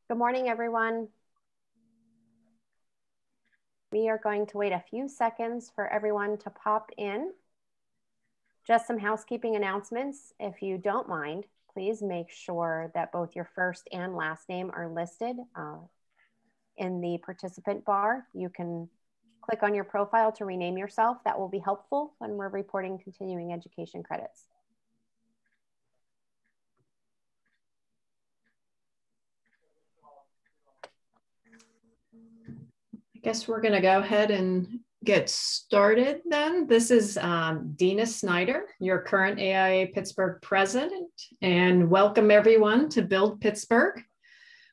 Good morning, everyone. We are going to wait a few seconds for everyone to pop in. Just some housekeeping announcements. If you don't mind, please make sure that both your first and last name are listed in the participant bar. You can click on your profile to rename yourself. That will be helpful when we're reporting continuing education credits. I guess we're going to go ahead and get started then. This is Dina Snyder, your current AIA Pittsburgh president, and welcome everyone to Build Pittsburgh.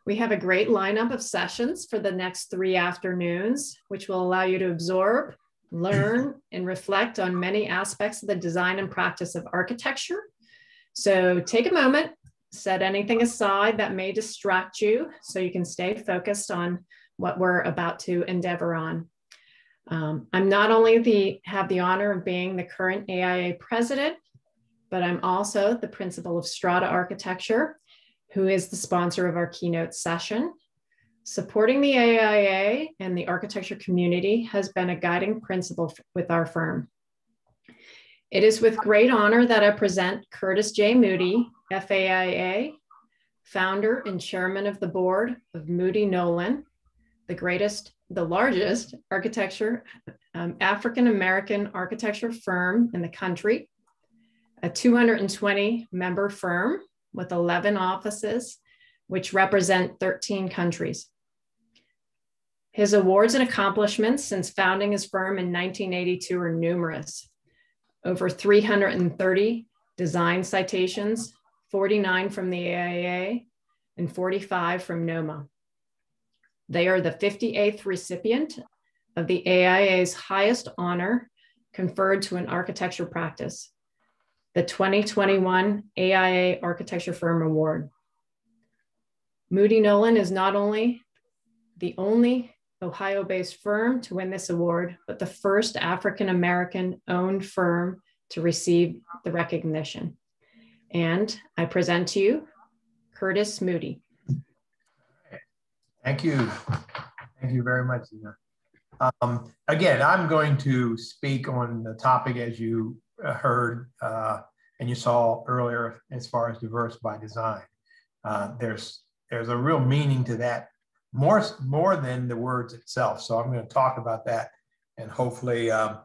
We have a great lineup of sessions for the next 3 afternoons, which will allow you to absorb, learn, and reflect on many aspects of the design and practice of architecture. So take a moment, set anything aside that may distract you so you can stay focused on what we're about to endeavor on. I'm not only have the honor of being the current AIA president, but I'm also the principal of Strata Architecture, who is the sponsor of our keynote session. Supporting the AIA and the architecture community has been a guiding principle with our firm. It is with great honor that I present Curtis J. Moody, FAIA, founder and chairman of the board of Moody Nolan, the largest African-American architecture firm in the country, a 220 member firm with 11 offices, which represent 13 countries. His awards and accomplishments since founding his firm in 1982 are numerous. Over 330 design citations, 49 from the AIA and 45 from NOMA. They are the 58th recipient of the AIA's highest honor conferred to an architecture practice, the 2021 AIA Architecture Firm Award. Moody Nolan is not only the only Ohio-based firm to win this award, but the first African-American owned firm to receive the recognition. And I present to you Curtis Moody. Thank you. Thank you very much, Dina. Again, I'm going to speak on the topic as you heard and you saw earlier as far as diverse by design. There's a real meaning to that, more than the words itself. So I'm going to talk about that, and hopefully we'll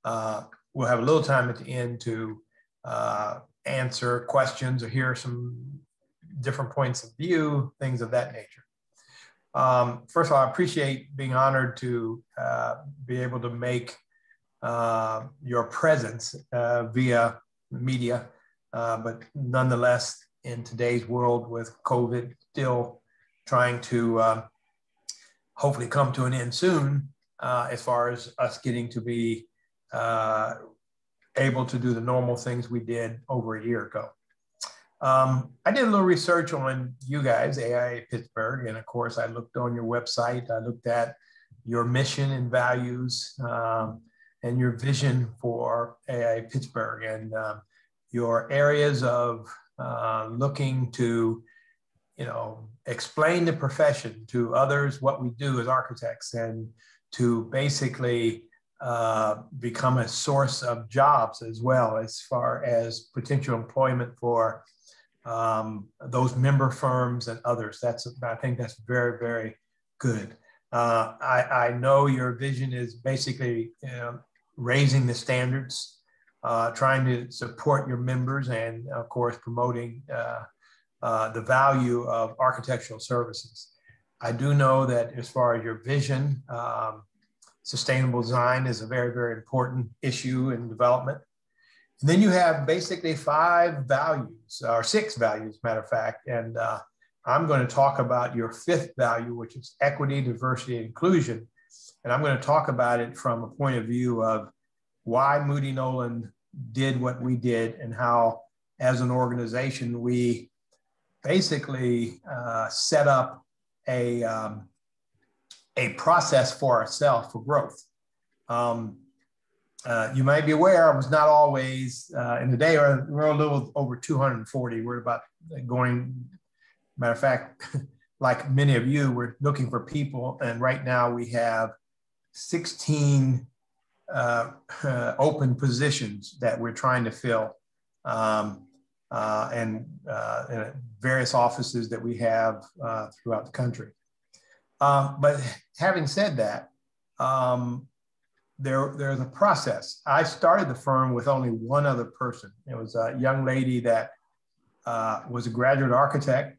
have a little time at the end to answer questions or hear some different points of view, things of that nature. First of all, I appreciate being honored to be able to make your presence via media, but nonetheless, in today's world with COVID still trying to hopefully come to an end soon, as far as us getting to be able to do the normal things we did over a year ago. I did a little research on you guys, AIA Pittsburgh, and of course I looked on your website. I looked at your mission and values and your vision for AIA Pittsburgh, and your areas of looking to, explain the profession to others, what we do as architects, and to basically become a source of jobs as well, as far as potential employment for those member firms and others. I think that's very, very good. I know your vision is basically raising the standards, trying to support your members, and of course promoting the value of architectural services. I do know that as far as your vision, sustainable design is a very, very important issue in development. And then you have basically 5 values, or 6 values, matter of fact. And I'm going to talk about your 5th value, which is equity, diversity, and inclusion. And I'm going to talk about it from a point of view of why Moody Nolan did what we did, and how, as an organization, we basically set up a process for ourselves for growth. You might be aware, I was not always, in the day, we're a little over 240. We're about going, matter of fact, like many of you, we're looking for people. And right now we have 16 open positions that we're trying to fill, in various offices that we have throughout the country. But having said that, there's a process. I started the firm with only one other person. It was a young lady that was a graduate architect.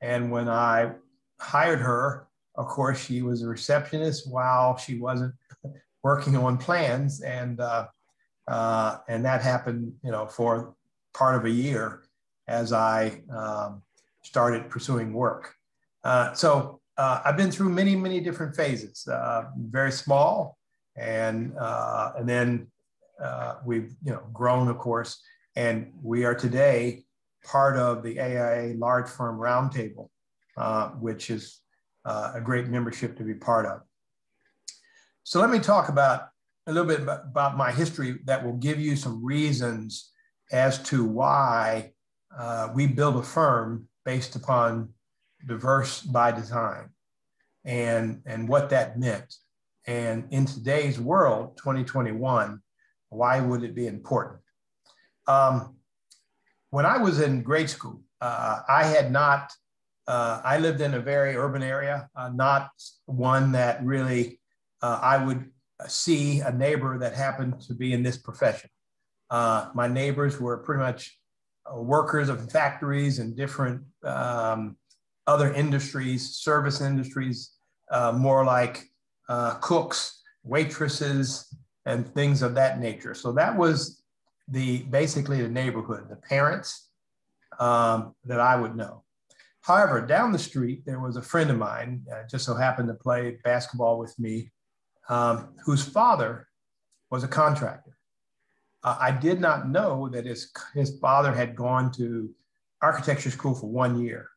And when I hired her, of course, she was a receptionist while she wasn't working on plans. And that happened, for part of a year as I started pursuing work. So I've been through many, many different phases, very small. And then we've grown, of course, and we are today part of the AIA Large Firm Roundtable, which is a great membership to be part of. So let me talk a little bit about my history that will give you some reasons as to why we build a firm based upon diverse by design and what that meant. And in today's world, 2021, why would it be important? When I was in grade school, I lived in a very urban area, not one that really I would see a neighbor that happened to be in this profession. My neighbors were pretty much workers of factories and different other industries, service industries, more like cooks, waitresses, and things of that nature. So that was basically the neighborhood, the parents that I would know. However, down the street, there was a friend of mine, just so happened to play basketball with me, whose father was a contractor. I did not know that his father had gone to architecture school for 1 year.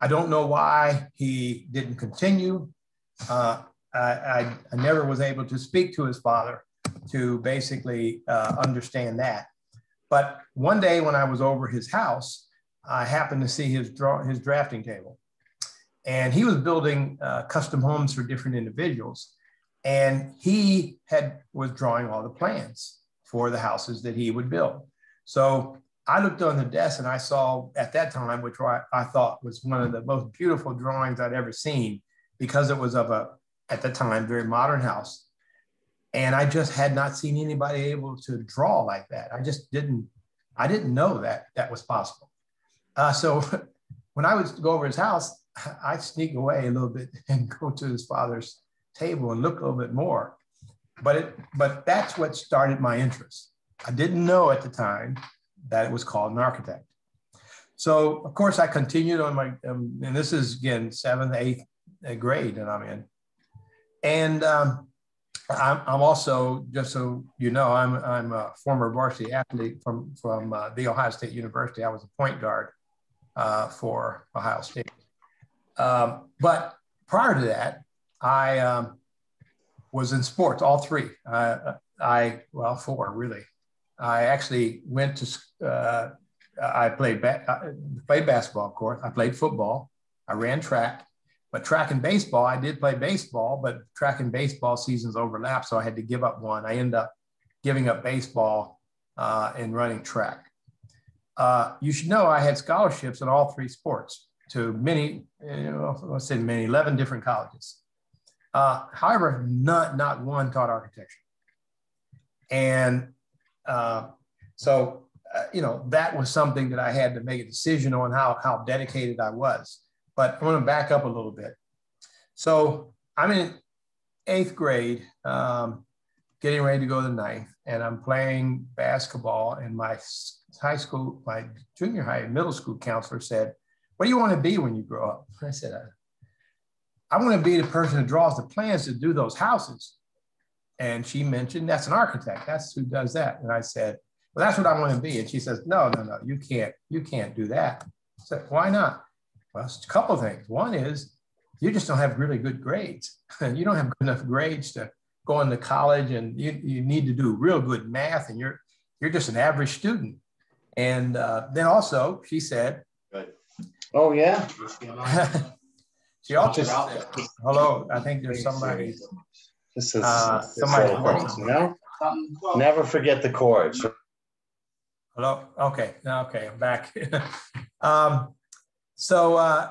I don't know why he didn't continue. I never was able to speak to his father to basically understand that. But one day when I was over his house, I happened to see his drafting table. And he was building custom homes for different individuals. And he was drawing all the plans for the houses that he would build. So I looked on the desk and I saw at that time, which I thought was one of the most beautiful drawings I'd ever seen, because it was of at the time, very modern house. And I just had not seen anybody able to draw like that. I didn't know that was possible. So when I would go over his house, I'd sneak away a little bit and go to his father's table and look a little bit more. But that's what started my interest. I didn't know at the time that it was called an architect. So of course I continued on my, and this is again, 7th, 8th grade that I'm in. And I'm also, just so you know, I'm a former varsity athlete from the Ohio State University. I was a point guard for Ohio State. But prior to that, I was in sports, all three. Well, four really. I actually went to, I played basketball, of course. I played football. I ran track. But track and baseball, I did play baseball, but track and baseball seasons overlap, so I had to give up one. I ended up giving up baseball and running track. You should know I had scholarships in all three sports to many, let's say 11 different colleges. However, not one taught architecture. And so, that was something that I had to make a decision on how dedicated I was. But I want to back up a little bit. So I'm in 8th grade, getting ready to go to 9th, and I'm playing basketball. And my junior high, middle school counselor said, "What do you want to be when you grow up?" I said, "I want to be the person who draws the plans to do those houses." And she mentioned, "That's an architect. That's who does that." And I said, "Well, that's what I want to be." And she says, No, you can't do that." I said, "Why not?" Well, it's a couple of things. One is you just don't have really good grades. You don't have good enough grades to go into college, and you need to do real good math, and you're just an average student. And then also she said, Oh, yeah. She also said, hello, I think there's somebody. This is somebody's folks, you know? Never forget the chords. Hello? Okay, I'm back. So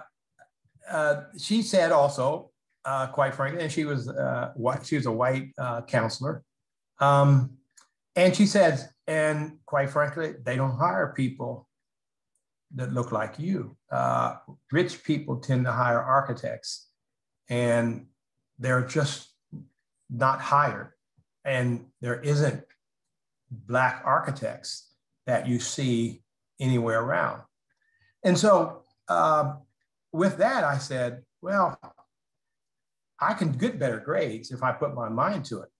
she said also, quite frankly, and she was a white counselor. And she says, and quite frankly, they don't hire people that look like you. Rich people tend to hire architects, and they're just not hired. And there isn't Black architects that you see anywhere around. And so with that, I said, well, I can get better grades if I put my mind to it.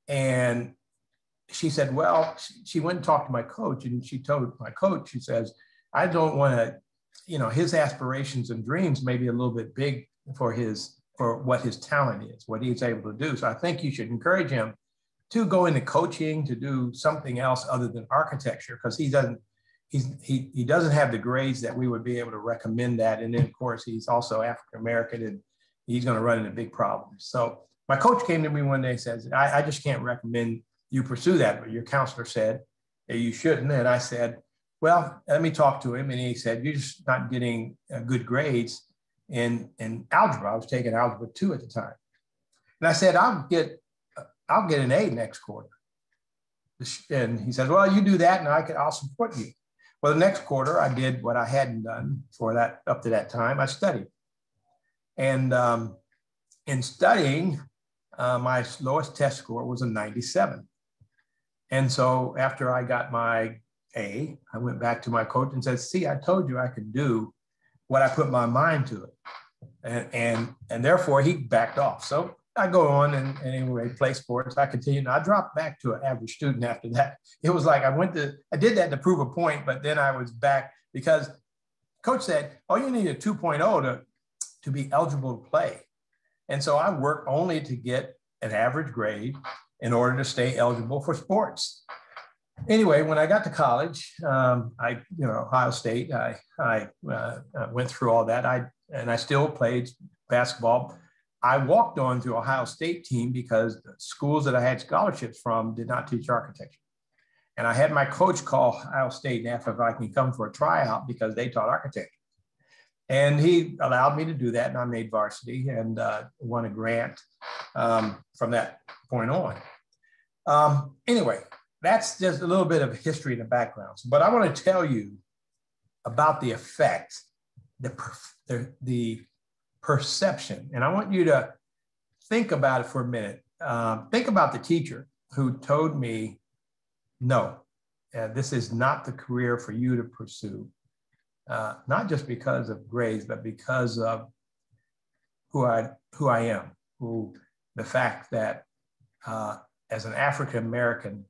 And she said, well, she went and talked to my coach, and she told my coach, she says, I don't want to, his aspirations and dreams may be a little bit big for what his talent is, what he's able to do. So I think you should encourage him to go into coaching, to do something else other than architecture, because he doesn't have the grades that we would be able to recommend that. And then of course, he's also African-American, and he's going to run into big problems. So my coach came to me one day and says, I just can't recommend you pursue that, but your counselor said that you shouldn't. And I said, well, let me talk to him. And he said, you're just not getting good grades in algebra. I was taking algebra 2 at the time. And I said, I'll get an A next quarter. And he says, well, you do that and I'll support you. Well, the next quarter I did what I hadn't done for that up to that time. I studied. And in studying, my lowest test score was a 97. And so after I got my A, I went back to my coach and said, see, I told you I could do what I put my mind to it. And therefore he backed off. So I go on and anyway, play sports. I continued. I dropped back to an average student after that. It was like I did that to prove a point, but then I was back because coach said, oh, you need a 2.0 to be eligible to play. And so I worked only to get an average grade in order to stay eligible for sports. Anyway, when I got to college, Ohio State, I went through all that. I still played basketball. I walked on to Ohio State team because the schools that I had scholarships from did not teach architecture. And I had my coach call Ohio State and ask if I can come for a tryout because they taught architecture. And he allowed me to do that, and I made varsity and won a grant from that point on. Anyway, that's just a little bit of history in the background. But I want to tell you about the effect, the perception. And I want you to think about it for a minute. Think about the teacher who told me, no, this is not the career for you to pursue. Not just because of grades, but because of who I am, the fact that as an African-American,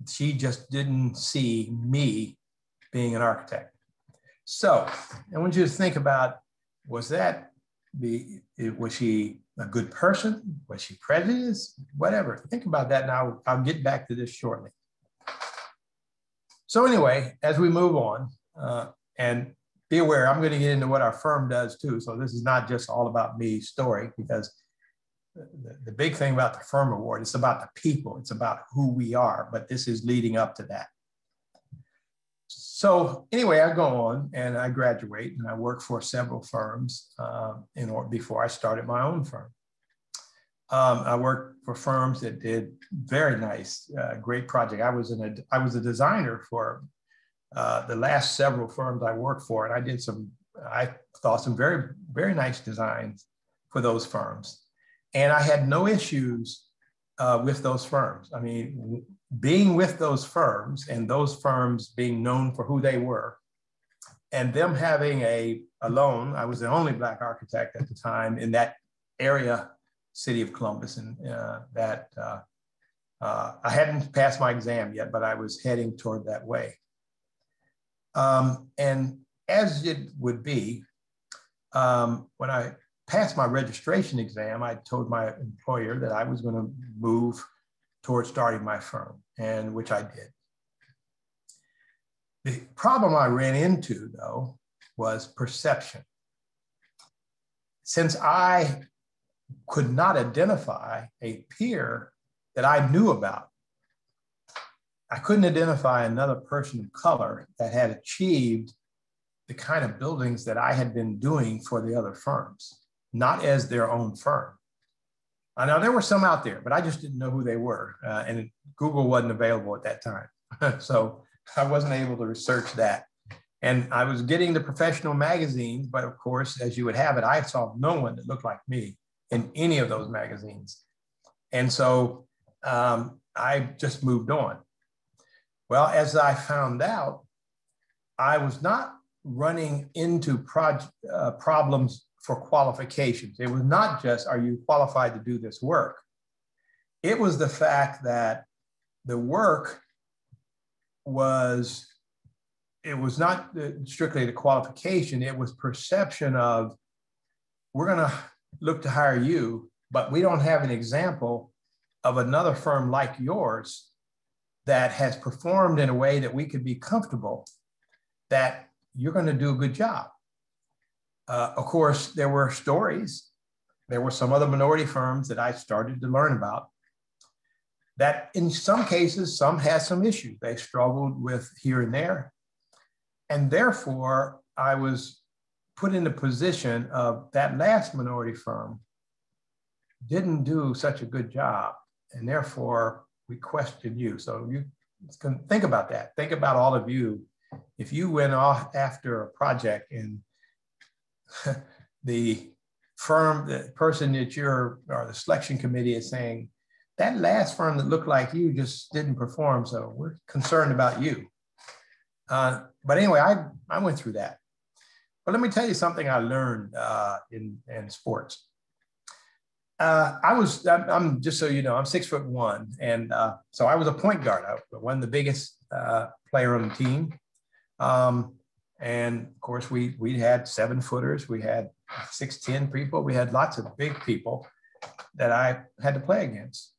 she just didn't see me being an architect. So I want you to think about, was she a good person? Was she prejudiced? Whatever, think about that and I'll get back to this shortly. So anyway, as we move on, and be aware, I'm going to get into what our firm does too. So this is not just all about me story, because the big thing about the firm award, it's about the people, it's about who we are, but this is leading up to that. So anyway, I go on and I graduate and I work for several firms before I started my own firm. I worked for firms that did very nice, great project. I was a designer for the last several firms I worked for, and I thought some very, very nice designs for those firms. And I had no issues with those firms. I mean, being with those firms and those firms being known for who they were, and them having a loan. I was the only Black architect at the time in that area, city of Columbus, and I hadn't passed my exam yet, but I was heading toward that way. And as it would be, when I passed my registration exam, I told my employer that I was going to move towards starting my firm, and which I did. The problem I ran into, though, was perception. Since I could not identify a peer that I knew about, I couldn't identify another person of color that had achieved the kind of buildings that I had been doing for the other firms, not as their own firm. I know there were some out there, but I just didn't know who they were. And Google wasn't available at that time. So I wasn't able to research that. And I was getting the professional magazines, but of course, as you would have it, I saw no one that looked like me in any of those magazines. And so I just moved on. Well, as I found out, I was not running into problems for qualifications. It was not just, are you qualified to do this work? It was the fact that the work was, it was not strictly the qualification, it was perception of, we're gonna look to hire you, but we don't have an example of another firm like yours that has performed in a way that we could be comfortable that you're gonna do a good job. Of course, there were stories. There were some other minority firms that I started to learn about that in some cases, some had some issues. They struggled with here and there. And therefore, I was put in the position of that last minority firm didn't do such a good job. And therefore, we questioned you. So you can think about that. Think about all of you. If you went off after a project and the firm, the person that you're, or the selection committee is saying, that last firm that looked like you just didn't perform, so we're concerned about you. But anyway, I went through that. But let me tell you something I learned in sports. I'm just so you know, I'm 6'1", and so I was a point guard. I wasn't the biggest player on the team. And of course, we had 7-footers, we had 6'10" people, we had lots of big people that I had to play against.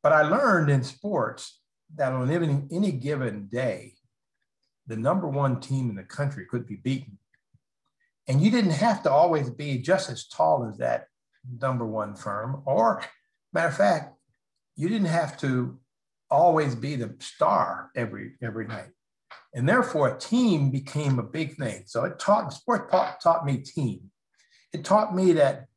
But I learned in sports that on any given day, the #1 team in the country could be beaten. And you didn't have to always be just as tall as that #1 firm, or matter of fact, you didn't have to always be the star every night. And therefore, a team became a big thing. So sport taught me team. It taught me that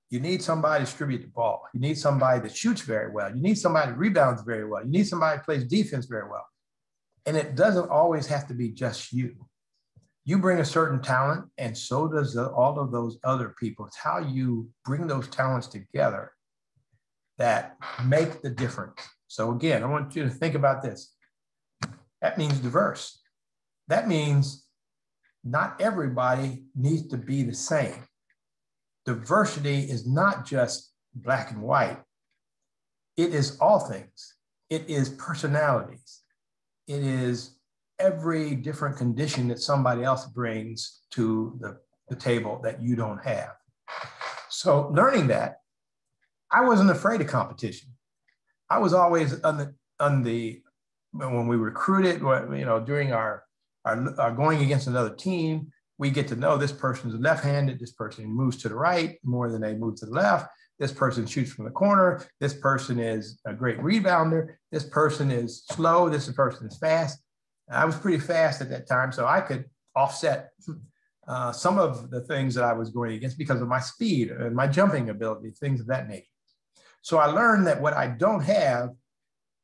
you need somebody to distribute the ball. You need somebody that shoots very well. You need somebody that rebounds very well. You need somebody that plays defense very well. And it doesn't always have to be just you. You bring a certain talent, and so does all of those other people. It's how you bring those talents together that make the difference. So again, I want you to think about this. That means diverse. That means not everybody needs to be the same. Diversity is not just black and white. It is all things. It is personalities. It is every different condition that somebody else brings to the table that you don't have. So learning that, I wasn't afraid of competition. I was always when we recruited, you know, during our going against another team, we get to know this person is left-handed, this person moves to the right more than they move to the left, this person shoots from the corner, this person is a great rebounder, this person is slow, this person is fast. I was pretty fast at that time, so I could offset some of the things that I was going against because of my speed and my jumping ability, things of that nature. So I learned that what I don't have,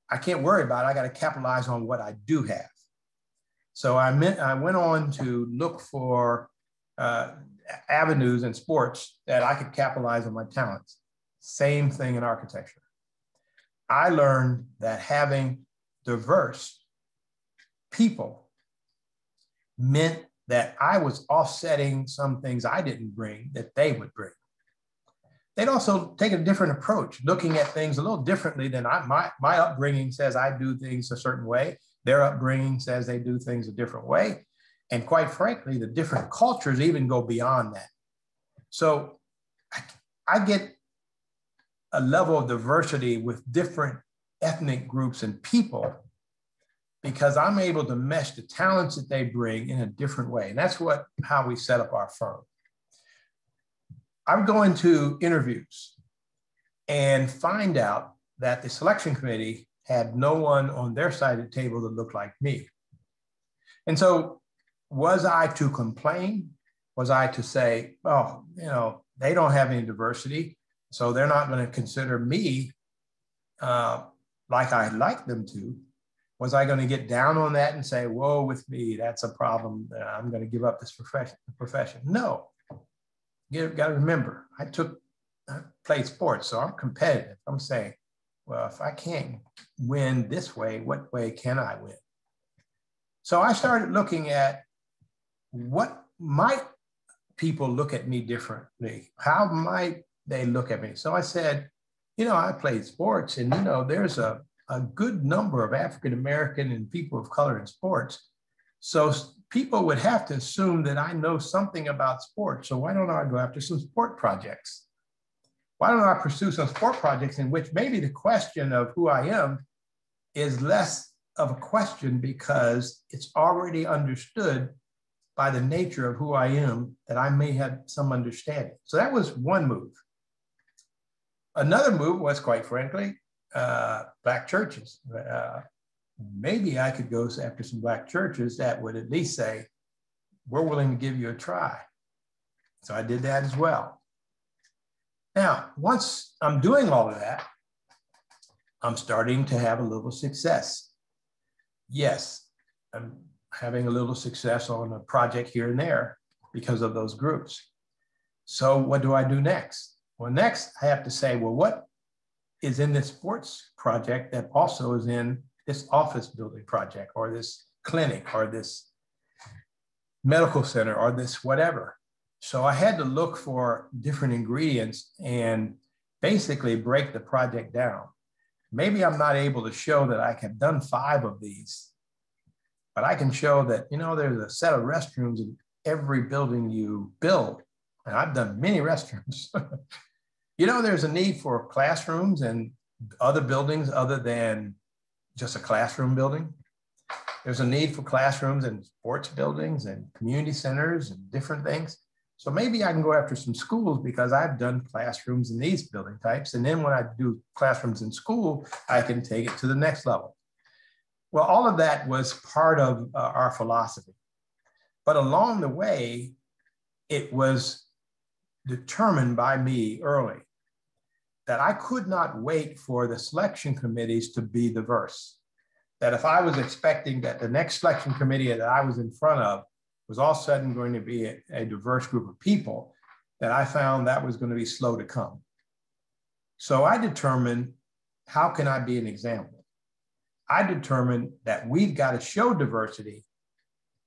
I can't worry about it. I got to capitalize on what I do have. So I went on to look for avenues in sports that I could capitalize on my talents. Same thing in architecture. I learned that having diverse people meant that I was offsetting some things I didn't bring that they would bring. They'd also take a different approach, looking at things a little differently than my upbringing says I do things a certain way. Their upbringing says they do things a different way. And quite frankly, the different cultures even go beyond that. So I get a level of diversity with different ethnic groups and people because I'm able to mesh the talents that they bring in a different way. And that's how we set up our firm. I'm going to interviews and find out that the selection committee had no one on their side of the table that looked like me. And so was I to complain? Was I to say, oh, they don't have any diversity, so they're not going to consider me like I'd like them to? Was I going to get down on that and say, whoa, with me, that's a problem, I'm going to give up this profession? No. You got to remember, I played sports, so I'm competitive. I'm saying, well, if I can't win this way, what way can I win? So I started looking at what might people look at me differently? How might they look at me? So I said, I played sports, and there's a good number of African-American and people of color in sports. So people would have to assume that I know something about sports. So why don't I go after some sport projects? Why don't I pursue some sport projects in which maybe the question of who I am is less of a question because it's already understood by the nature of who I am, that I may have some understanding. So that was one move. Another move was, quite frankly, Black churches. Maybe I could go after some Black churches that would at least say, we're willing to give you a try. So I did that as well. Now, once I'm doing all of that, I'm starting to have a little success. Yes, I'm having a little success on a project here and there because of those groups. So what do I do next? Well, next I have to say, well, what is in this sports project that also is in this office building project, or this clinic, or this medical center, or this whatever? So I had to look for different ingredients and basically break the project down. Maybe I'm not able to show that I have done 5 of these, but I can show that, there's a set of restrooms in every building you build. And I've done many restrooms. There's a need for classrooms and other buildings other than just a classroom building. There's a need for classrooms and sports buildings and community centers and different things. So maybe I can go after some schools because I've done classrooms in these building types. And then when I do classrooms in school, I can take it to the next level. Well, all of that was part of our philosophy. But along the way, it was determined by me early that I could not wait for the selection committees to be diverse. That if I was expecting that the next selection committee that I was in front of was all of a sudden going to be a diverse group of people, that I found that was going to be slow to come. So I determined, how can I be an example? I determined that we've got to show diversity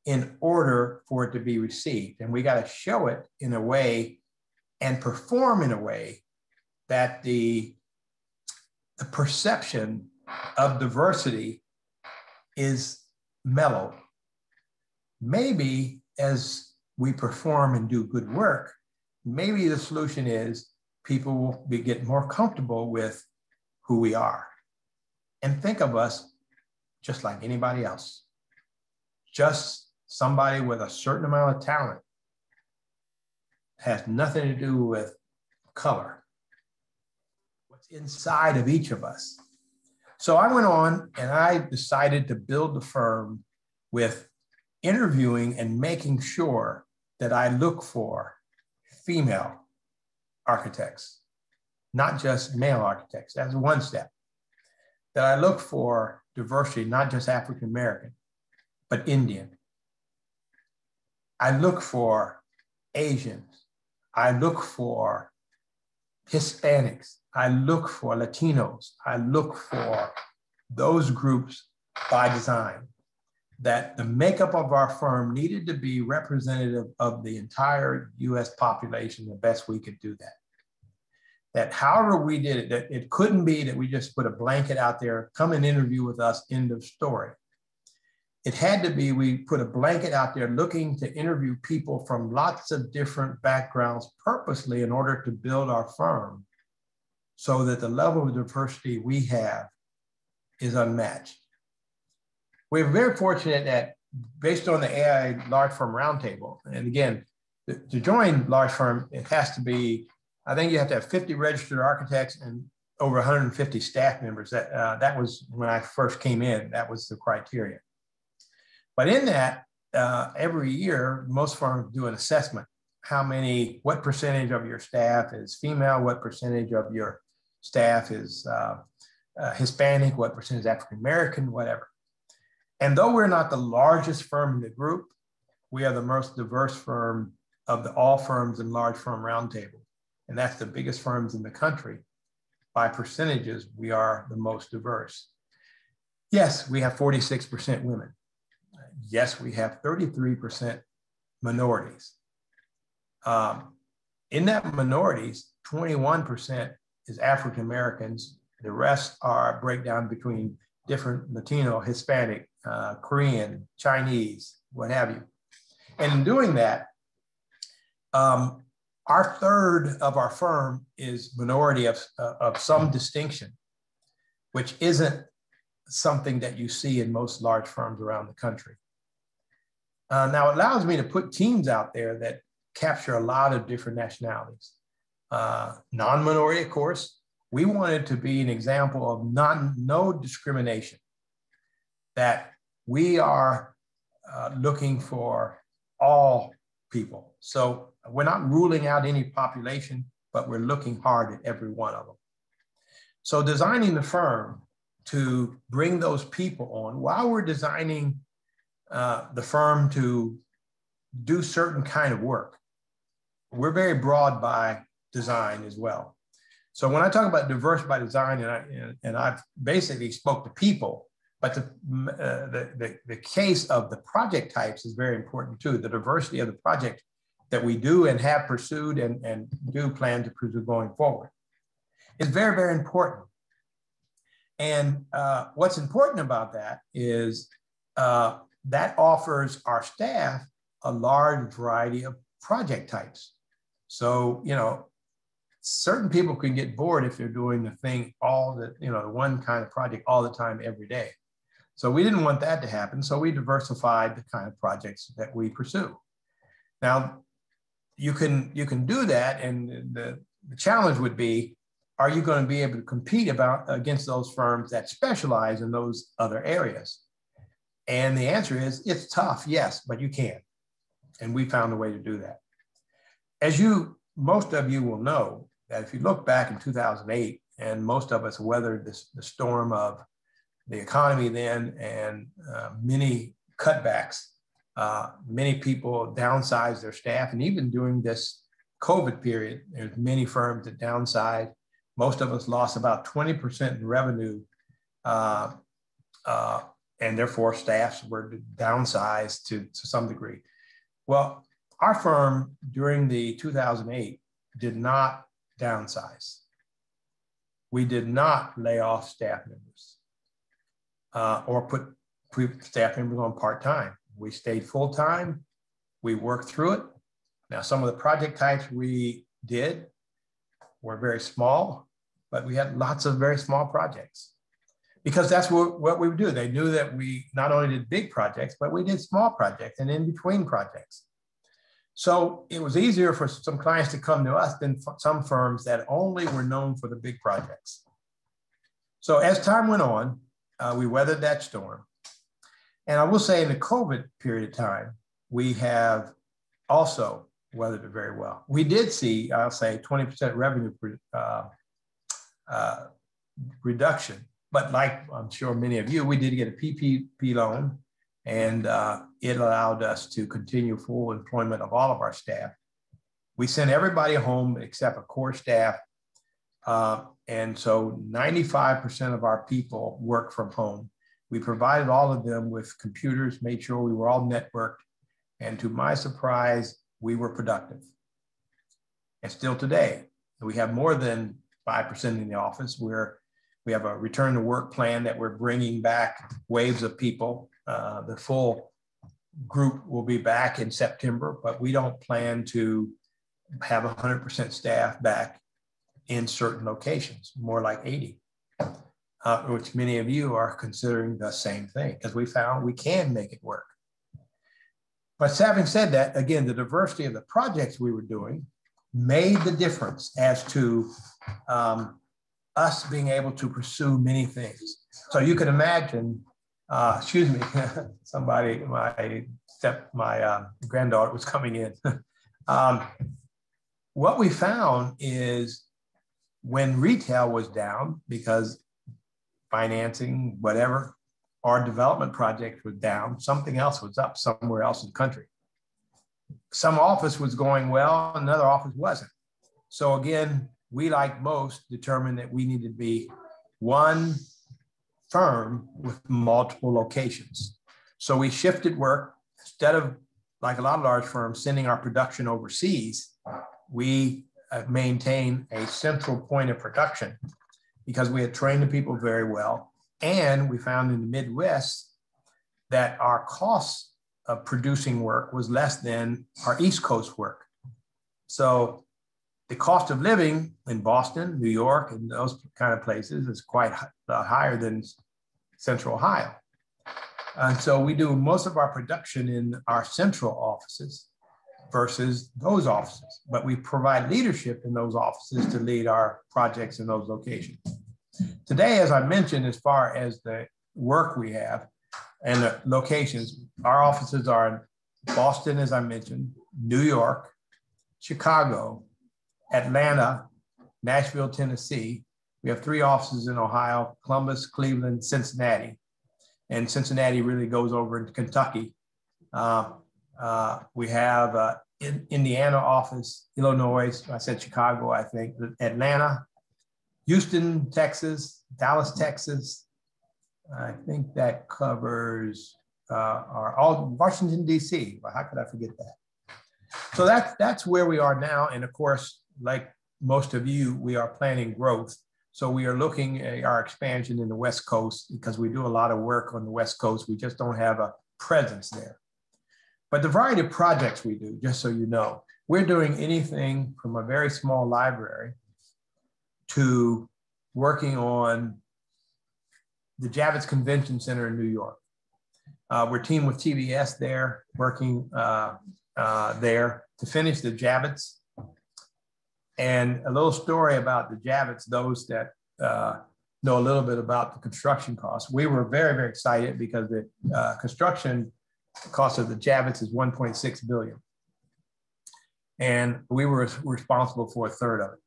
in order for it to be received. And we got to show it in a way and perform in a way that the perception of diversity is mellowed. Maybe as we perform and do good work, maybe the solution is people will get more comfortable with who we are and think of us just like anybody else. Just somebody with a certain amount of talent. Has nothing to do with color. What's inside of each of us. So I went on and I decided to build the firm with interviewing and making sure that I look for female architects, not just male architects. That's one step. That I look for diversity, not just African American, but Indian. I look for Asians. I look for Hispanics. I look for Latinos. I look for those groups by design. That the makeup of our firm needed to be representative of the entire US population the best we could do that. That however we did it, that it couldn't be that we just put a blanket out there, come and interview with us, end of story. It had to be, we put a blanket out there looking to interview people from lots of different backgrounds purposely in order to build our firm so that the level of diversity we have is unmatched. we're very fortunate that based on the AI large firm roundtable, and again, to join large firm, it has to be, I think you have to have 50 registered architects and over 150 staff members. That was when I first came in, that was the criteria. But in that, every year, most firms do an assessment. What percentage of your staff is female? What percentage of your staff is Hispanic? What percentage is African-American, whatever. And though we're not the largest firm in the group, we are the most diverse firm of all firms in large firm roundtable. And that's the biggest firms in the country. By percentages, we are the most diverse. Yes, we have 46% women. Yes, we have 33% minorities. In that minorities, 21% is African Americans. The rest are breakdown between different Latino, Hispanic, Korean, Chinese, what have you. And in doing that, our third of our firm is minority of some distinction, which isn't something that you see in most large firms around the country. Now it allows me to put teams out there that capture a lot of different nationalities. Non-minority, of course, we wanted to be an example of no discrimination, that we are looking for all people. So we're not ruling out any population, but we're looking hard at every one of them. So designing the firm to bring those people on while we're designing the firm to do certain kind of work. We're very broad by design as well. So when I talk about diverse by design, and I basically spoke to people, but the case of the project types is very important too. The diversity of the project that we do and have pursued and do plan to pursue going forward is very, very important. And what's important about that is that offers our staff a large variety of project types. So, certain people can get bored if they're doing the thing the one kind of project all the time, every day. So we didn't want that to happen. So we diversified the kind of projects that we pursue. Now, you can do that. And the challenge would be, are you going to be able to compete against those firms that specialize in those other areas? And the answer is, it's tough, yes, but you can. And we found a way to do that. As most of you will know, that if you look back in 2008, and most of us weathered the storm of the economy then and many cutbacks, many people downsized their staff. And even during this COVID period, there's many firms that downsized. Most of us lost about 20% in revenue, and therefore staffs were downsized to some degree. Well, our firm during the 2008 did not downsize. We did not lay off staff members or put staff members on part-time. We stayed full-time. We worked through it. Now, some of the project types we did were very small, but we had lots of very small projects because that's what we would do. They knew that we not only did big projects, but we did small projects and in between projects. So it was easier for some clients to come to us than some firms that only were known for the big projects. So as time went on, we weathered that storm. And I will say in the COVID period of time, we have also weathered it very well. We did see, I'll say, 20% revenue reduction. But like I'm sure many of you, we did get a PPP loan, and it allowed us to continue full employment of all of our staff. We sent everybody home except a core staff. And so 95% of our people work from home. We provided all of them with computers, made sure we were all networked. And to my surprise, we were productive. And still today, we have more than 5% in the office. We have a return to work plan that we're bringing back waves of people. The full group will be back in September, but we don't plan to have 100% staff back in certain locations, more like 80. which many of you are considering the same thing, because we found we can make it work. But having said that, again, the diversity of the projects we were doing made the difference as to us being able to pursue many things. So you can imagine, excuse me, somebody, my granddaughter was coming in. What we found is when retail was down because financing, whatever, our development project was down, something else was up somewhere else in the country. Some office was going well, another office wasn't. So again, we, like most, determined that we needed to be one firm with multiple locations. So we shifted work. Instead of, like a lot of large firms, sending our production overseas, we maintain a central point of production because we had trained the people very well. And we found in the Midwest that our costs of producing work was less than our East Coast work. So the cost of living in Boston, New York, and those kind of places is quite higher than Central Ohio. And so we do most of our production in our central offices versus those offices, but we provide leadership in those offices to lead our projects in those locations. Today, as I mentioned, as far as the work we have and the locations, our offices are in Boston, as I mentioned, New York, Chicago, Atlanta, Nashville, Tennessee. We have 3 offices in Ohio: Columbus, Cleveland, Cincinnati. And Cincinnati really goes over into Kentucky. We have in Indiana office, Illinois, I said Chicago, I think, Atlanta, Houston, Texas, Dallas, Texas. I think that covers all Washington, D.C. Well, how could I forget that? So that's where we are now. And of course, like most of you, we are planning growth. So we are looking at our expansion in the West Coast because we do a lot of work on the West Coast. We just don't have a presence there. But the variety of projects we do, just so you know, we're doing anything from a very small library to working on the Javits Convention Center in New York. We're teamed with TBS there, working there to finish the Javits. And a little story about the Javits, those that know a little bit about the construction costs. We were very, very excited because the construction cost of the Javits is $1.6 billion. And we were responsible for a third of it.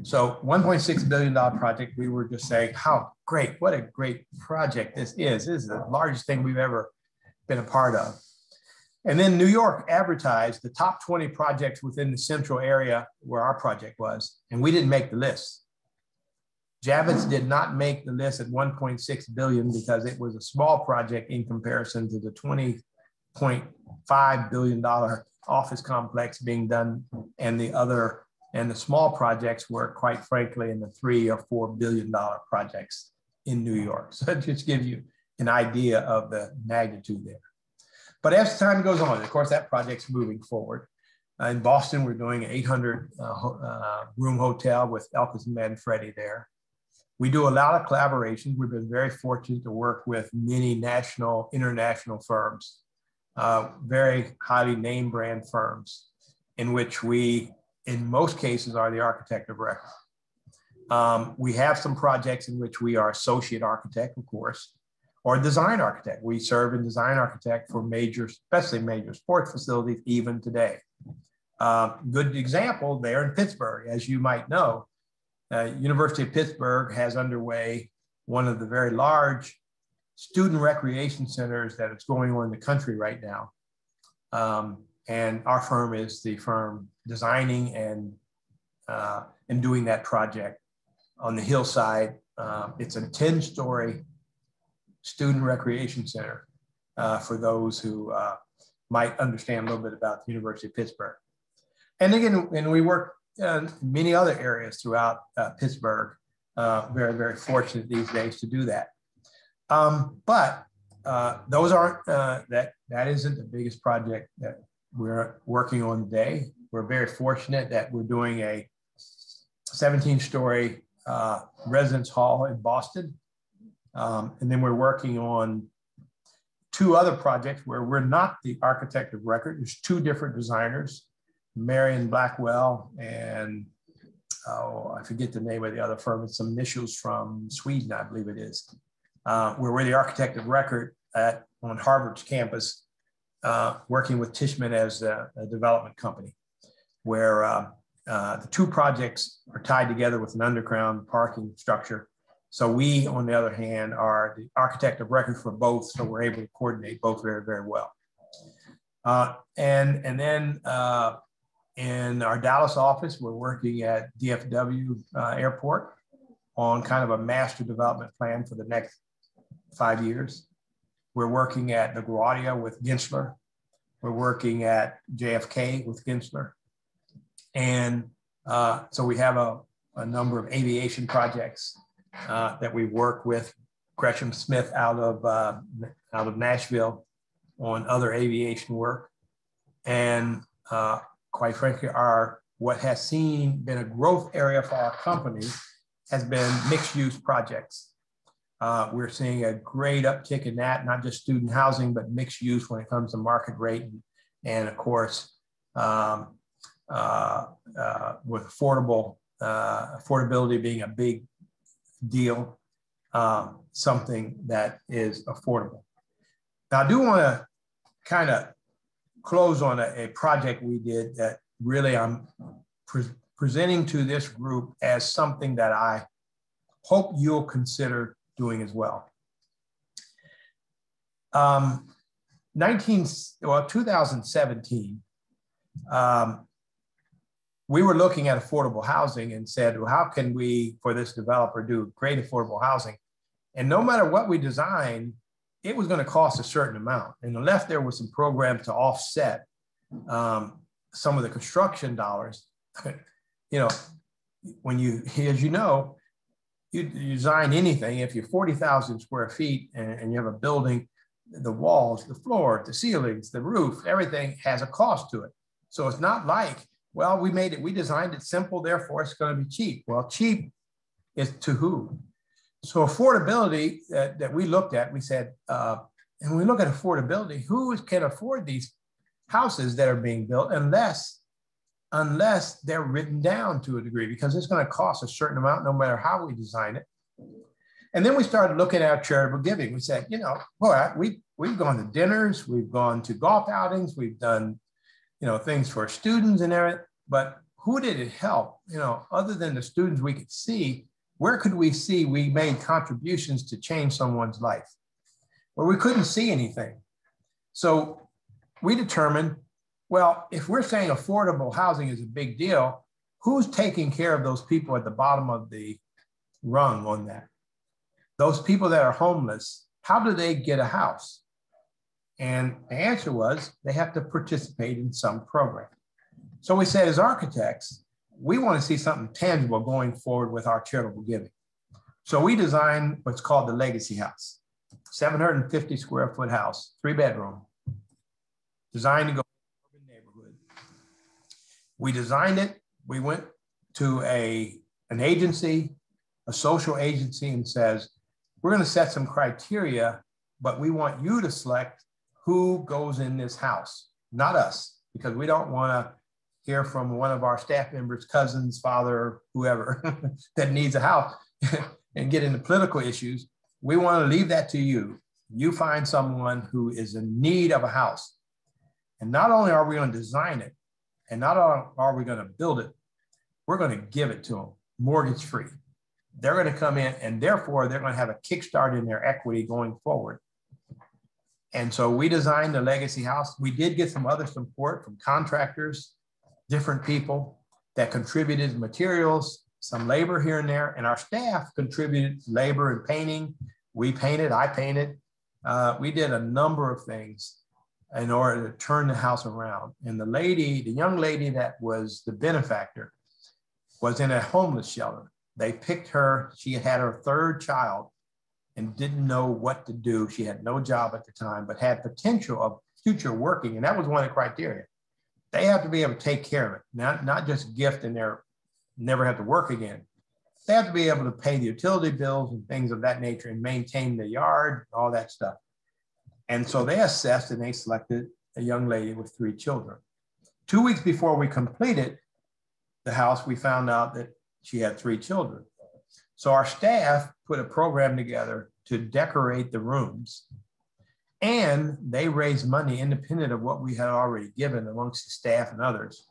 So $1.6 billion project, we were just saying, how great, what a great project this is. This is the largest thing we've ever been a part of. And then New York advertised the top 20 projects within the central area where our project was, and we didn't make the list. Javits did not make the list at $1.6 billion because it was a small project in comparison to the $20.5 billion office complex being done, and the small projects were, quite frankly, in the $3 or $4 billion projects in New York. So that just gives you an idea of the magnitude there. But as time goes on, of course, that project's moving forward. In Boston, we're doing an 800 room hotel with Elkins Manfredi there. We do a lot of collaborations. We've been very fortunate to work with many national, international firms, very highly name brand firms, in which we, in most cases, are the architect of record. We have some projects in which we are associate architect, of course, or design architect. We serve in design architect for major, especially major sports facilities, even today. Good example there in Pittsburgh, as you might know, University of Pittsburgh has underway one of the very large student recreation centers that is going on in the country right now. And our firm is the firm designing and doing that project on the hillside. It's a 10-story student recreation center for those who might understand a little bit about the University of Pittsburgh. And again, and we work in many other areas throughout Pittsburgh. Very, very fortunate these days to do that. But those aren't, that isn't the biggest project that we're working on today. We're very fortunate that we're doing a 17-story residence hall in Boston. And then we're working on 2 other projects where we're not the architect of record. There's 2 different designers, Marion Blackwell and, I forget the name of the other firm. It's some initials from Sweden, I believe it is, where we're the architect of record on Harvard's campus, working with Tishman as a development company, where the 2 projects are tied together with an underground parking structure. So we, on the other hand, are the architect of record for both, so we're able to coordinate both very, very well. And then in our Dallas office, we're working at DFW Airport on kind of a master development plan for the next 5 years. We're working at LaGuardia with Gensler. We're working at JFK with Gensler. And so we have a number of aviation projects that we work with Gresham Smith out of Nashville on other aviation work. And quite frankly, what has been a growth area for our company has been mixed use projects. We're seeing a great uptick in that, not just student housing, but mixed use when it comes to market rate. And of course, with affordability being a big deal, something that is affordable. Now, I do want to kind of close on a project we did that really I'm presenting to this group as something that I hope you'll consider doing as well. 2017, we were looking at affordable housing and said, well, how can we, for this developer, do great affordable housing? And no matter what we designed, it was going to cost a certain amount. And the left there was some programs to offset some of the construction dollars. You know, when you, as you know, you design anything, if you're 40,000 square feet and you have a building, the walls, the floor, the ceilings, the roof, everything has a cost to it. So it's not like, well, we designed it simple, therefore it's going to be cheap. Well, cheap is to who? So affordability that we looked at, we said, and when we look at affordability, who can afford these houses that are being built unless they're written down to a degree, because it's going to cost a certain amount no matter how we design it. And then we started looking at charitable giving. We said, you know, boy, we've gone to dinners, we've gone to golf outings, we've done, you know, things for students and everything, but who did it help? You know, other than the students we could see, where could we see we made contributions to change someone's life? Well, we couldn't see anything. So we determined, well, if we're saying affordable housing is a big deal, who's taking care of those people at the bottom of the rung on that? Those people that are homeless, how do they get a house? And the answer was they have to participate in some program. So we said, as architects, we want to see something tangible going forward with our charitable giving. So we designed what's called the Legacy House, 750 square foot house, 3-bedroom, designed to go in the neighborhood. We designed it. We went to an agency, a social agency, and says, we're going to set some criteria, but we want you to select who goes in this house, not us, because we don't want to hear from one of our staff members, cousins, father, whoever that needs a house and get into political issues. We want to leave that to you. You find someone who is in need of a house. And not only are we going to design it, and not only are we going to build it, we're going to give it to them mortgage free. They're going to come in and therefore they're going to have a kickstart in their equity going forward. And so we designed the Legacy House. We did get some other support from contractors, different people that contributed materials, some labor here and there, and our staff contributed labor and painting. We painted, I painted. We did a number of things in order to turn the house around. And the young lady that was the benefactor was in a homeless shelter. They picked her, she had had her 3rd child and didn't know what to do. She had no job at the time, but had potential of future working. And that was one of the criteria. They have to be able to take care of it, not just gift and never have to work again. They have to be able to pay the utility bills and things of that nature and maintain the yard, all that stuff. And so they assessed and they selected a young lady with 3 children. 2 weeks before we completed the house, we found out that she had 3 children. So our staff put a program together to decorate the rooms, and they raised money independent of what we had already given amongst the staff and others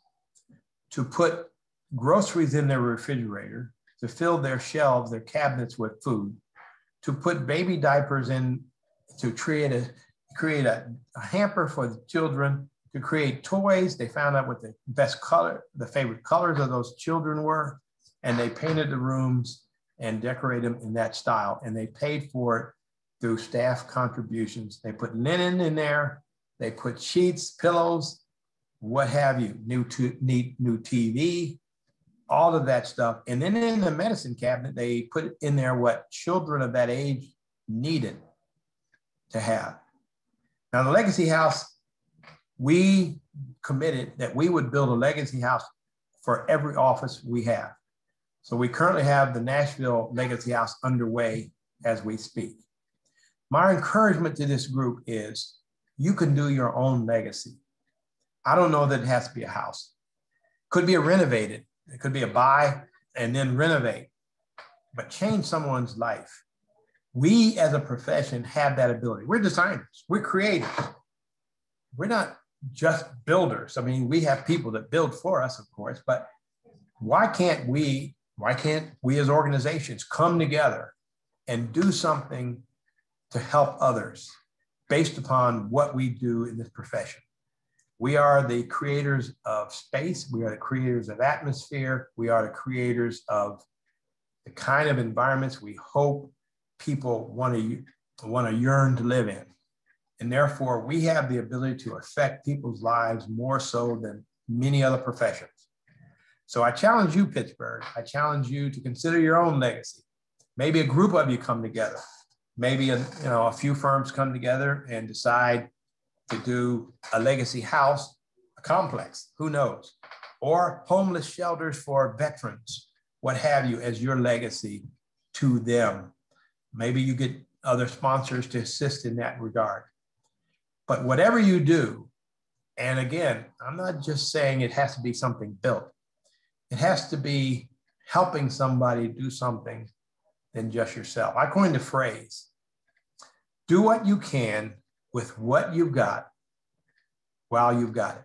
to put groceries in their refrigerator, to fill their shelves, their cabinets with food, to put baby diapers in, to create a hamper for the children, to create toys. They found out what the best color, the favorite colors of those children were, and they painted the rooms and decorated them in that style. And they paid for it through staff contributions. They put linen in there, they put sheets, pillows, what have you, new TV, all of that stuff. And then in the medicine cabinet, they put in there what children of that age needed to have. Now, the Legacy House, we committed that we would build a Legacy House for every office we have. So we currently have the Nashville Legacy House underway as we speak. My encouragement to this group is you can do your own legacy. I don't know that it has to be a house. Could be a renovated. It could be a buy and then renovate, but change someone's life. We as a profession have that ability. We're designers, we're creators. We're not just builders. I mean, we have people that build for us, of course, but why can't we as organizations come together and do something to help others based upon what we do in this profession? We are the creators of space. We are the creators of atmosphere. We are the creators of the kind of environments we hope people want to yearn to live in. And therefore, we have the ability to affect people's lives more so than many other professions. So I challenge you, Pittsburgh. I challenge you to consider your own legacy. Maybe a group of you come together. Maybe a few firms come together and decide to do a legacy house, a complex, who knows, or homeless shelters for veterans, what have you, as your legacy to them. Maybe you get other sponsors to assist in that regard. But whatever you do, and again, I'm not just saying it has to be something built. It has to be helping somebody do something than just yourself. I coined the phrase, do what you can with what you've got while you've got it.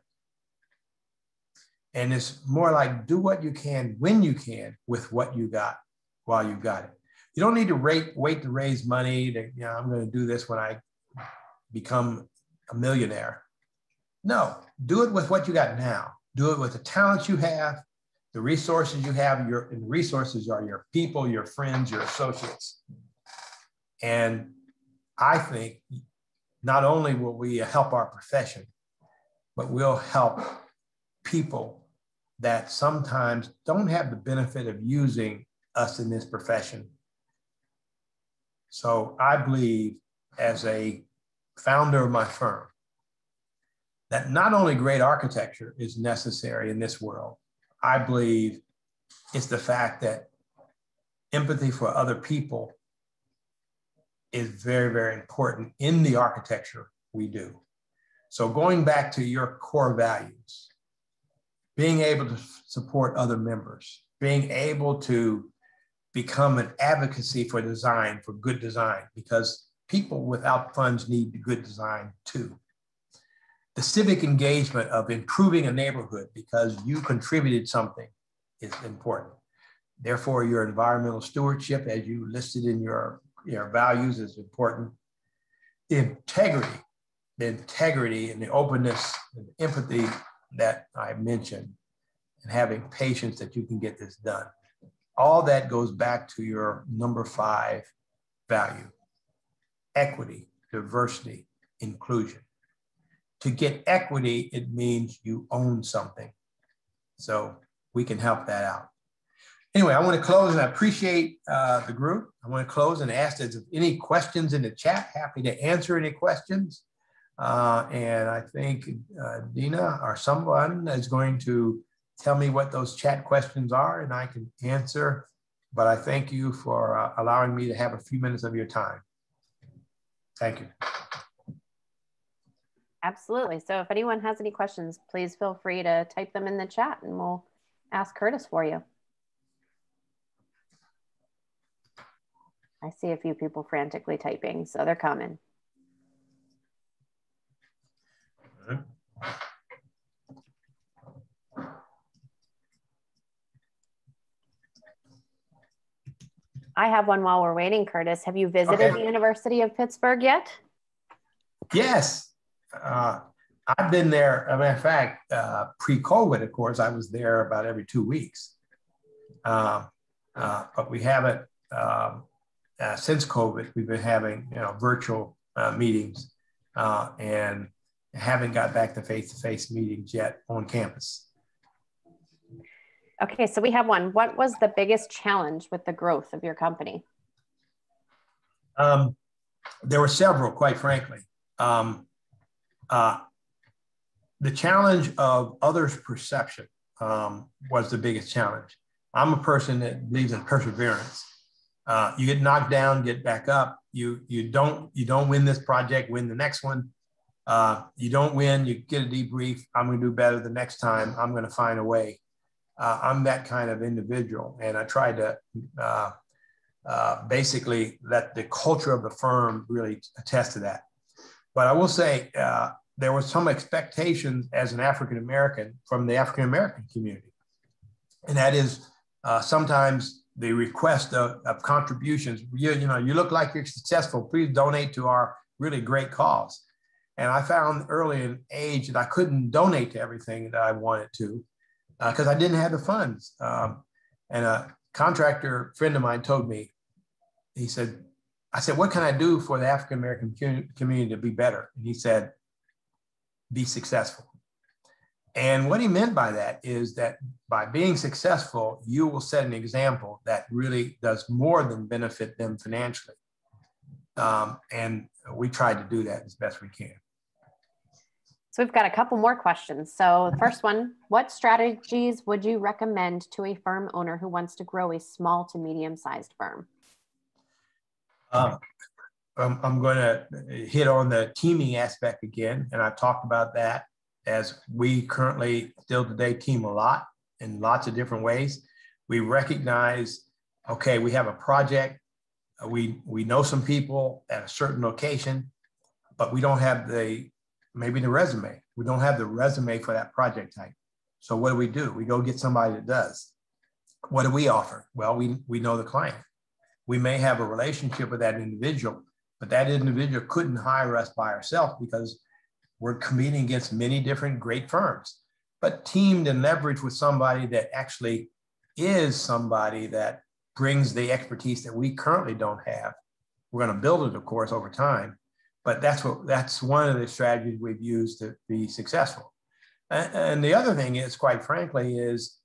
And it's more like do what you can when you can with what you got while you've got it. You don't need to wait to raise money to, I'm going to do this when I become a millionaire. No, do it with what you got now. Do it with the talents you have, the resources you have. And the resources are your people, your friends, your associates. And I think not only will we help our profession, but we'll help people that sometimes don't have the benefit of using us in this profession. So I believe, as a founder of my firm, that not only great architecture is necessary in this world, I believe it's the fact that empathy for other people is very, very important in the architecture we do. So going back to your core values, being able to support other members, being able to become an advocacy for design, for good design, because people without funds need good design too. The civic engagement of improving a neighborhood because you contributed something is important. Therefore, your environmental stewardship, as you listed in your values, is important. The integrity and the openness and empathy that I mentioned, and having patience that you can get this done. All that goes back to your number 5 value: equity, diversity, inclusion. To get equity, it means you own something. So we can help that out. Anyway, I want to close, and I appreciate the group. I want to close and ask if there's any questions in the chat. Happy to answer any questions. And I think Dina or someone is going to tell me what those chat questions are, and I can answer but I thank you for allowing me to have a few minutes of your time. Thank you. Absolutely. So if anyone has any questions, please feel free to type them in the chat and we'll ask Curtis for you. I see a few people frantically typing, so they're coming. I have one while we're waiting, Curtis. Have you visited the University of Pittsburgh yet? Yes. I've been there. As a matter of fact, pre-COVID, of course, I was there about every 2 weeks. But we haven't, since COVID, we've been having virtual meetings and haven't got back to face-to-face meetings yet on campus. Okay, so we have one. What was the biggest challenge with the growth of your company? There were several, quite frankly. The challenge of others' perception was the biggest challenge. I'm a person that believes in perseverance. You get knocked down, get back up. You don't win this project, win the next one. You don't win, you get a debrief. I'm going to do better the next time. I'm going to find a way. I'm that kind of individual, and I try to basically let the culture of the firm really attest to that. But I will say there was some expectations as an African-American from the African-American community, and that is sometimes the request of contributions. You look like you're successful. Please donate to our really great cause. And I found early in age that I couldn't donate to everything that I wanted to because I didn't have the funds. And a contractor friend of mine told me, I said, what can I do for the African-American community to be better? And he said, be successful. And what he meant by that is that by being successful, you will set an example that really does more than benefit them financially. And we try to do that as best we can. So we've got a couple more questions. So the first one, what strategies would you recommend to a firm owner who wants to grow a small to medium-sized firm? I'm going to hit on the teaming aspect again, and I talked about that as we currently still today team a lot in lots of different ways. We recognize, okay, we have a project, we know some people at a certain location, but we don't have maybe the resume. We don't have the resume for that project type. So what do? We go get somebody that does. What do we offer? Well, we know the client. We may have a relationship with that individual, but that individual couldn't hire us by ourselves because we're competing against many different great firms, but teamed and leveraged with somebody that actually is somebody that brings the expertise that we currently don't have. We're going to build it, of course, over time, but that's one of the strategies we've used to be successful. And the other thing is, quite frankly, is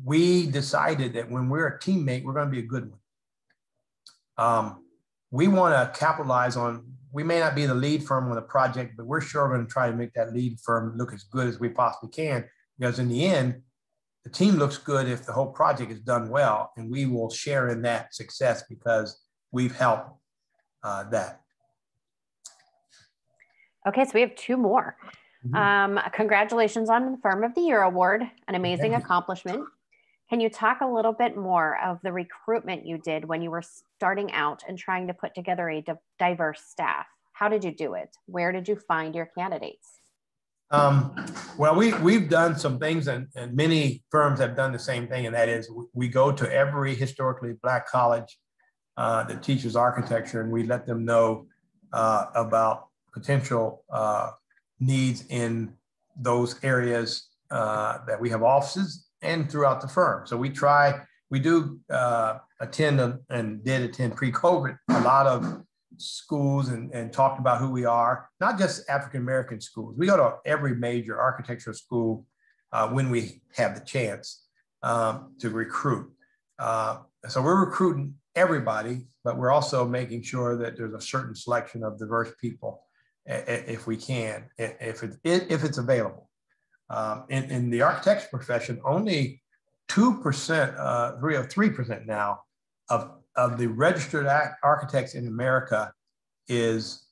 we decided that when we're a teammate, we're going to be a good one. We want to capitalize on, we may not be the lead firm on a project, but we're sure going to try to make that lead firm look as good as we possibly can, because in the end, the team looks good if the whole project is done well, and we will share in that success because we've helped that. Okay, so we have two more. Congratulations on the Firm of the Year Award, an amazing accomplishment. Can you talk a little bit more of the recruitment you did when you were starting out and trying to put together a diverse staff? How did you do it? Where did you find your candidates? Well, we've done some things, and many firms have done the same thing, and that is we go to every historically Black college that teaches architecture, and we let them know about potential needs in those areas that we have offices and throughout the firm. So we do attend and did attend pre-COVID a lot of schools and talked about who we are, not just African-American schools. We go to every major architectural school when we have the chance to recruit. So we're recruiting everybody, but we're also making sure that there's a certain selection of diverse people if we can, if it's available. In the architecture profession, only 2%, 3% now of the registered architects in America is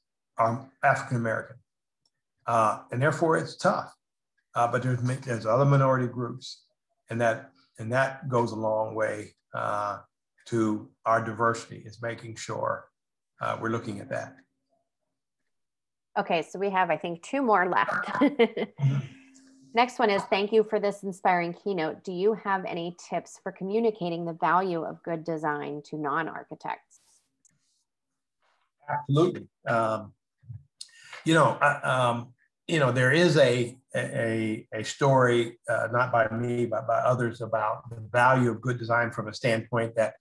African American, and therefore it's tough. But there's other minority groups, and that goes a long way to our diversity. Is making sure we're looking at that. Okay, so we have, I think, 2 more left. Next one is, thank you for this inspiring keynote. Do you have any tips for communicating the value of good design to non-architects? Absolutely. There is a story, not by me, but by others, about the value of good design from a standpoint that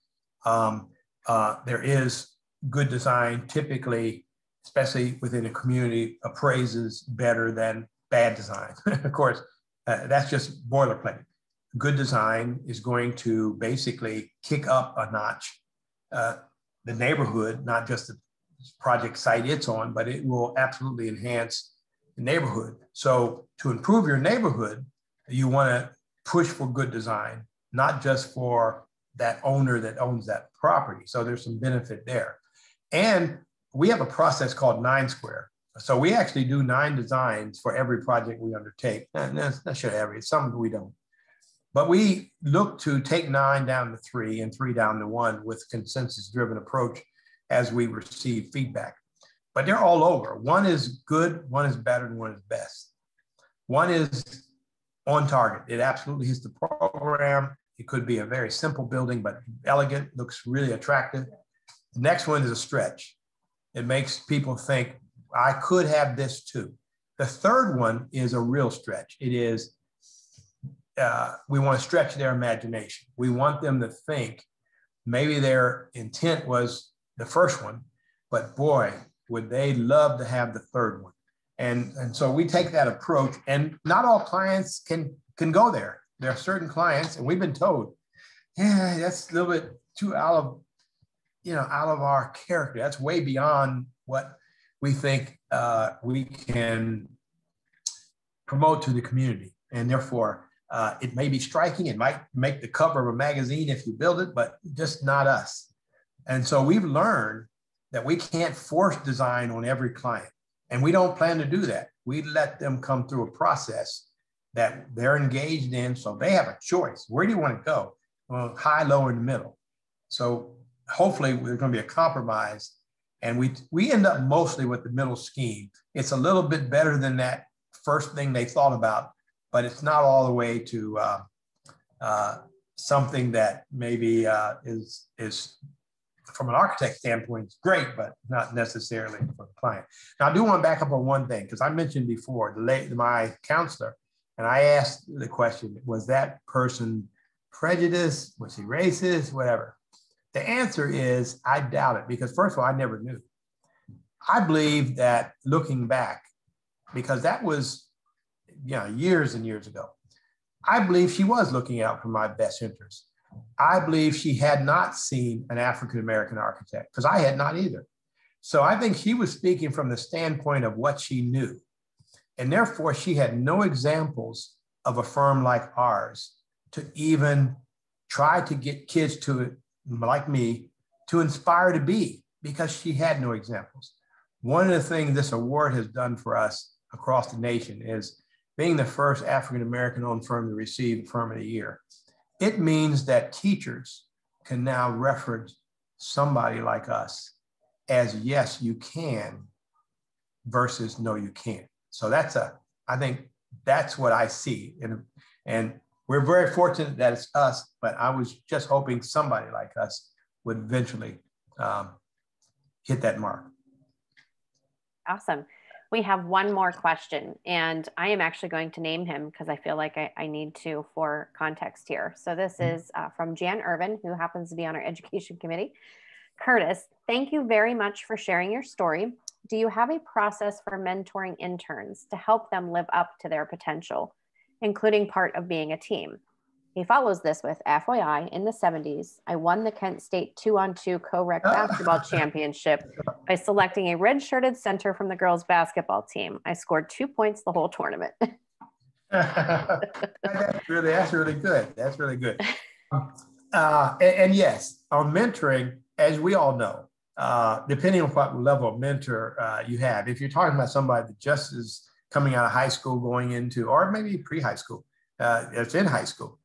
there is good design typically, especially within a community, appraises better than bad design. Of course, that's just boilerplate. Good design is going to basically kick up a notch the neighborhood, not just the project site it's on, but it will absolutely enhance the neighborhood. So to improve your neighborhood, you want to push for good design, not just for that owner that owns that property. So there's some benefit there. And we have a process called 9 Square. So we actually do 9 designs for every project we undertake. Not sure every, some we don't. But we look to take 9 down to 3 and 3 down to 1 with consensus-driven approach as we receive feedback. But they're all over. 1 is good, 1 is better, and 1 is best. 1 is on target. It absolutely hits the program. It could be a very simple building, but elegant, looks really attractive. The next one is a stretch. It makes people think, I could have this too. The third one is a real stretch. It is, we want to stretch their imagination. We want them to think maybe their intent was the first one, but boy, would they love to have the third one. And so we take that approach, and not all clients can go there. There are certain clients, and we've been told, yeah, that's a little bit too out of our character. That's way beyond what we think we can promote to the community. And therefore, it may be striking. It might make the cover of a magazine if you build it, but just not us. And so we've learned that we can't force design on every client. And we don't plan to do that. We let them come through a process that they're engaged in, so they have a choice. Where do you want to go? Well, high, low, in the middle. So hopefully there's going to be a compromise, and we end up mostly with the middle scheme. It's a little bit better than that first thing they thought about, but it's not all the way to something that maybe is from an architect standpoint, it's great, but not necessarily for the client. Now, I do want to back up on one thing, because I mentioned before, my counselor, and I asked the question, was that person prejudiced? Was he racist? Whatever. The answer is, I doubt it, because first of all, I never knew. I believe that looking back, because that was years and years ago, I believe she was looking out for my best interest. I believe she had not seen an African-American architect, because I had not either. So I think she was speaking from the standpoint of what she knew. And therefore, she had no examples of a firm like ours to even try to get kids to, like me, to inspire to be, because she had no examples. One of the things this award has done for us across the nation is being the first African-American owned firm to receive Firm of the Year. It means that teachers can now reference somebody like us as yes, you can versus no, you can't. So I think that's what I see. And we're very fortunate that it's us, but I was just hoping somebody like us would eventually hit that mark. Awesome. We have one more question, and I am actually going to name him because I feel like I need to for context here. So this is from Jan Irvin, who happens to be on our education committee. Curtis, thank you very much for sharing your story. Do you have a process for mentoring interns to help them live up to their potential, including part of being a team? He follows this with, FYI, in the 70s, I won the Kent State 2-on-2 co-rec basketball championship by selecting a red-shirted center from the girls' basketball team. I scored 2 points the whole tournament. That's really good. That's really good. And yes, on mentoring, as we all know, depending on what level of mentor you have, if you're talking about somebody that just is coming out of high school, going into, or maybe pre-high school, it's in high school,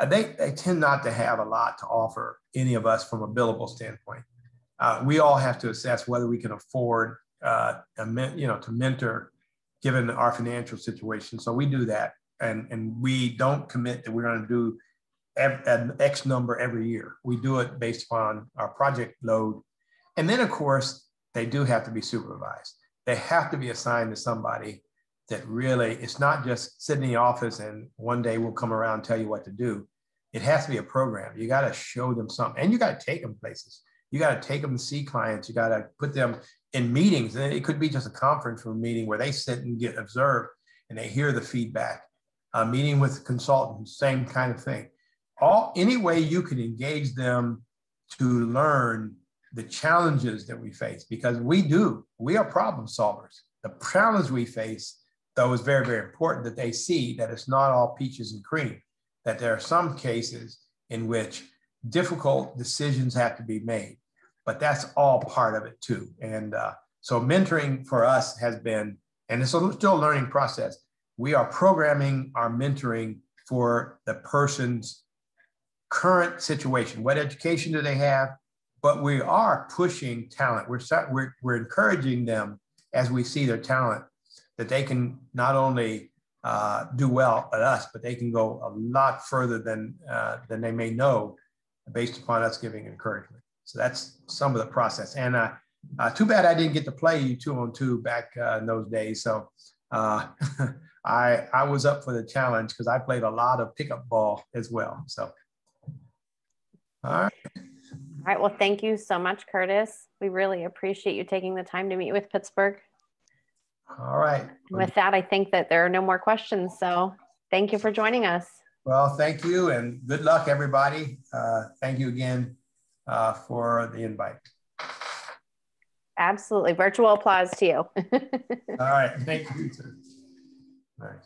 they tend not to have a lot to offer any of us from a billable standpoint. We all have to assess whether we can afford, to mentor given our financial situation. So we do that, and we don't commit that we're going to do an X number every year. We do it based upon our project load. And then, of course, they do have to be supervised. They have to be assigned to somebody that really, it's not just sitting in the office and one day we'll come around and tell you what to do. It has to be a program. You got to show them something, and you got to take them places. You got to take them to see clients. You got to put them in meetings. And it could be just a conference room meeting where they sit and get observed and they hear the feedback. Meeting with consultants, same kind of thing. Any way you can engage them to learn the challenges that we face, because we are problem solvers. The challenge we face, though, is very, very important that they see that it's not all peaches and cream, that there are some cases in which difficult decisions have to be made, but that's all part of it too. And so mentoring for us has been, and it's still a learning process. We are programming our mentoring for the person's current situation. What education do they have? But we are pushing talent. We're encouraging them as we see their talent, that they can not only do well at us, but they can go a lot further than they may know based upon us giving encouragement. So that's some of the process. And too bad I didn't get to play you 2-on-2 back in those days. So I was up for the challenge because I played a lot of pickup ball as well. So, all right. All right. Well, thank you so much, Curtis. We really appreciate you taking the time to meet with Pittsburgh. All right. With that, I think that there are no more questions. So thank you for joining us. Well, thank you and good luck, everybody. Thank you again for the invite. Absolutely. Virtual applause to you. All right. Thank you, sir. All right.